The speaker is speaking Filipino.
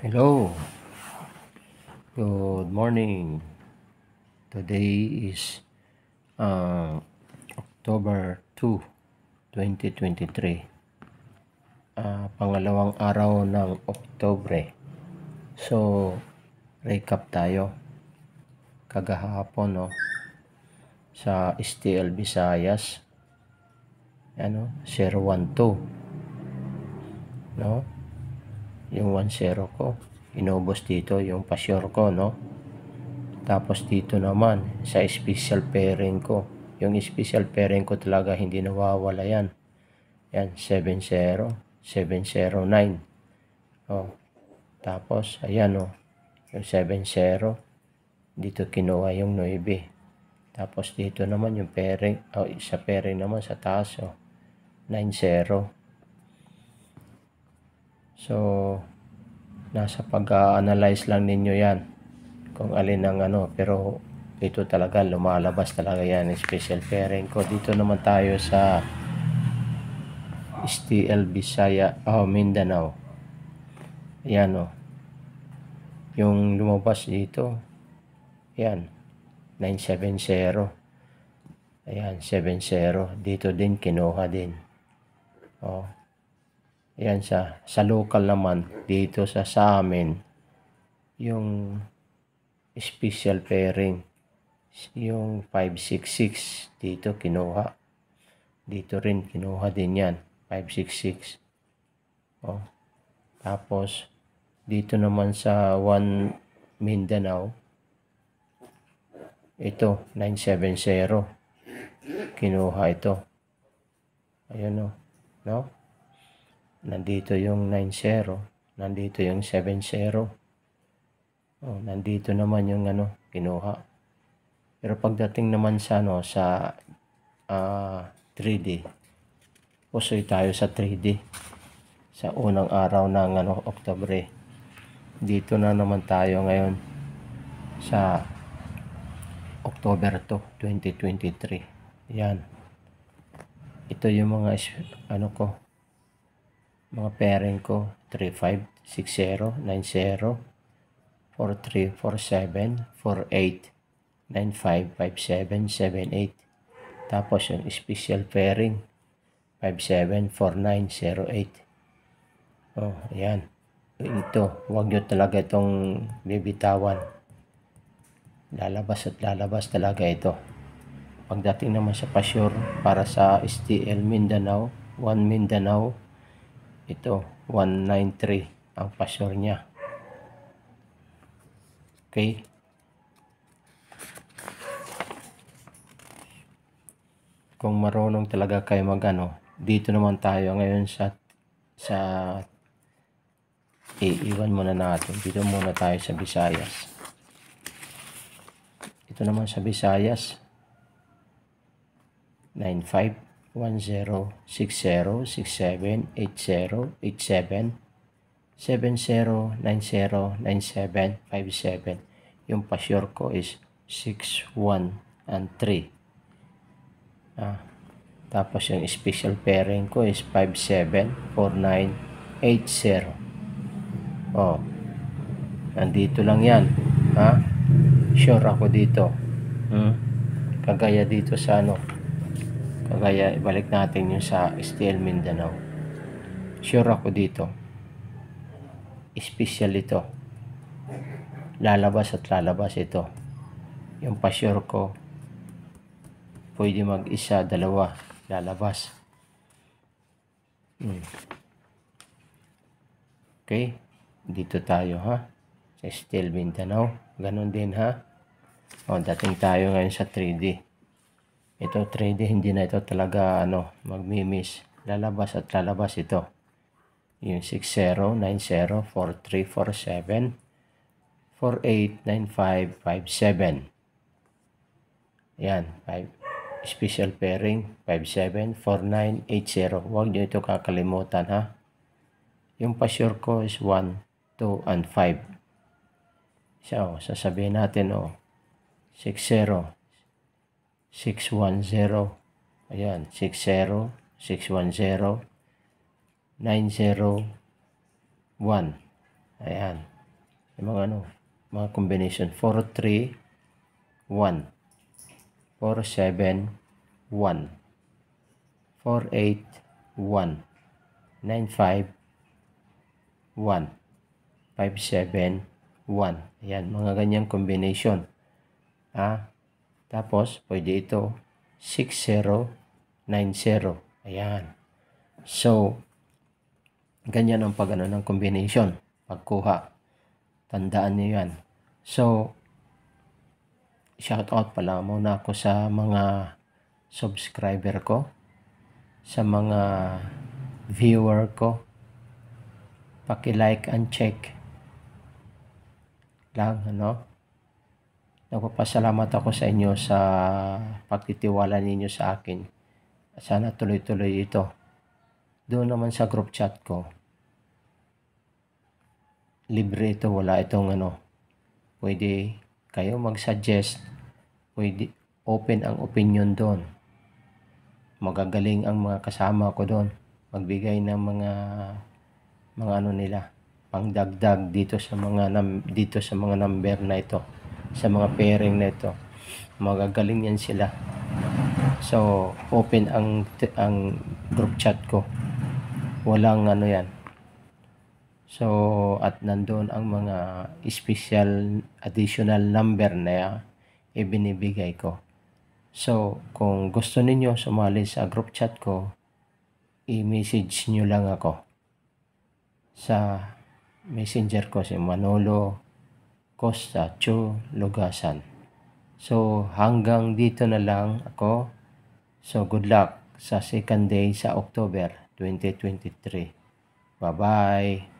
Hello, good morning. Today is October 2, 2023. Pangalawang araw ng Oktubre. So, recap tayo. Kagahapon, no? Sa STL Visayas, 012. No? Yung 10 ko, inubos dito yung pasyor ko, no? Tapos dito naman, sa special pairing ko. Yung special pairing ko talaga hindi nawawala yan. Yan, 70, 709. Oh, tapos, ayan yung 70. Dito kinuha yung 9. Tapos dito naman yung pairing, sa pairing naman sa taas, 90. So, nasa pag-analyze lang ninyo yan kung alin ang pero ito talaga lumalabas talaga yan, special pairing ko. Dito naman tayo sa STL Visaya, Mindanao. Ayan yung lumabas dito, yan 970. Ayan, 70 dito din kinuha din. Ayan sa local naman dito sa amin, yung special pairing yung 566 dito kinuha. Dito rin kinuha din yan, 566. Tapos dito naman sa 1 Mindanao, ito 970 kinuha ito. Ayun no? Nandito yung 90, nandito yung 70. Nandito naman yung kinuha. Pero pagdating naman sa sa 3D, pusoy tayo sa 3D sa unang araw ng Oktubre. Dito na naman tayo ngayon sa October 2, 2023. Yan. Ito yung mga mga pairing ko, 35, 60, 90, 43, 47, 48, 95, 57, 78. Tapos yung special pairing 57, 49, 08. Ayan. Ito, huwag nyo talaga itong bibitawan. Lalabas at lalabas talaga ito. Pagdating naman sa pasyor para sa STL Mindanao, 1 Mindanao, ito 193 ang pasyor niya. Okay. Kung marunong talaga kayo dito naman tayo ngayon sa iiwan muna natin. Dito muna tayo sa Visayas. Ito naman sa Visayas, 95, 10, 60, 67, 80, 87, 70, 90, 97, 57. Yung pasyor ko is 6, 1, and 3. Tapos yung special pairing ko is 57, 49, 80. Nandito lang yan. Sure ako dito. Kagaya dito sa kagaya ibalik natin yung sa STL Mindanao. Sure ako dito. Special ito. Lalabas at lalabas ito. Yung pasure ko, pwede mag-isa, dalawa, lalabas. Okay. Dito tayo sa STL Mindanao. Ganon din dating tayo ngayon sa 3D. Ito 3D, hindi na ito talaga magmi-miss. Lalabas at lalabas ito. Yung 60, 90, 43, 47, 48, 95, 57. Yan, 5. Special pairing 57, 49, 80. Huwag nyo ito kakalimutan Yung pasyor ko is 1, 2, and 5. So, sasabihin natin 60, 610. Ayan, 60, 610, 901. Ayan. yung mga combination. 4-3-1, 4-7-1, 4-8-1, 9-5-1, 5-7-1. Ayan, mga ganyang combination. Tapos, pwede ito 6-0-9-0. Ayan. So, ganyan ang pag-ano ng combination. Pagkuha. Tandaan niyo yan. So, shout out pala muna ako sa mga subscriber ko, sa mga viewer ko. Paki-like and check lang, Nagpapasalamat ako sa inyo sa pagtitiwala ninyo sa akin. Sana tuloy-tuloy ito. Doon naman sa group chat ko, libre ito, wala itong pwede kayo mag-suggest, pwede open ang opinion doon. Magagaling ang mga kasama ko doon, magbigay ng mga nila, pangdagdag dito sa mga number na ito, sa mga pairing na ito. Magagaling yan sila. So, open ang group chat ko. Walang yan. So, at nandun ang mga special additional number na ibinibigay ko. So, kung gusto ninyo sumali sa group chat ko, i-message nyo lang ako sa messenger ko, si Manolo Costa Chu Lugasan. So, hanggang dito na lang ako. So, good luck sa second day sa October 2023. Bye-bye!